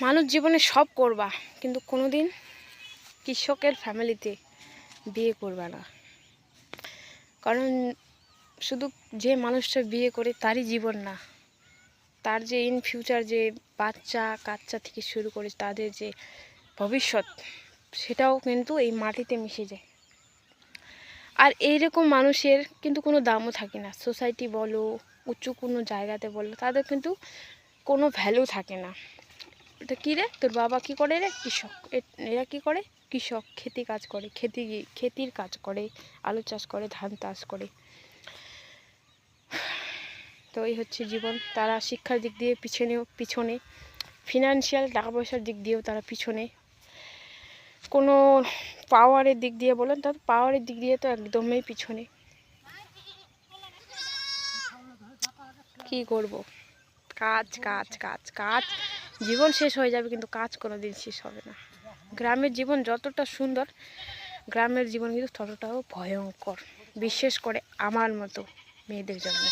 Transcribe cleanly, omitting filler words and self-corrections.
মানুষ জীবনে সব করবা, কিন্তু কোনোদিন কৃষকের ফ্যামিলিতে বিয়ে করবে না। কারণ শুধু যে মানুষটা বিয়ে করে তারই জীবন না, তার যে ইন ফিউচার যে বাচ্চা কাচ্চা থেকে শুরু করে তাদের যে ভবিষ্যৎ, সেটাও কিন্তু এই মাটিতে মিশে যায়। আর এইরকম মানুষের কিন্তু কোনো দামও থাকে না। সোসাইটি বলো, উঁচু কোনো জায়গাতে বলো, তাদের কিন্তু কোনো ভ্যালু থাকে না। এটা কী রে, তোর বাবা কী করে রে? কৃষক। এরা কী করে? কৃষক, খেতি কাজ করে, খেতির কাজ করে, আলু চাষ করে, ধান চাষ করে। তো এই হচ্ছে জীবন। তারা শিক্ষার দিক দিয়ে পিছনে, ফিনান্সিয়াল টাকা পয়সার দিক দিয়েও তারা পিছনে, কোনো পাওয়ারের দিক দিয়ে বলেন, তার পাওয়ারের দিক দিয়ে তো একদমই পিছনে। কি করব? কাজ কাজ কাজ কাজ, জীবন শেষ হয়ে যাবে কিন্তু কাজ কোনো দিন শেষ হবে না। গ্রামের জীবন যতটা সুন্দর, গ্রামের জীবন কিন্তু ততটাও ভয়ঙ্কর, বিশেষ করে আমার মতো মেয়েদের জন্য।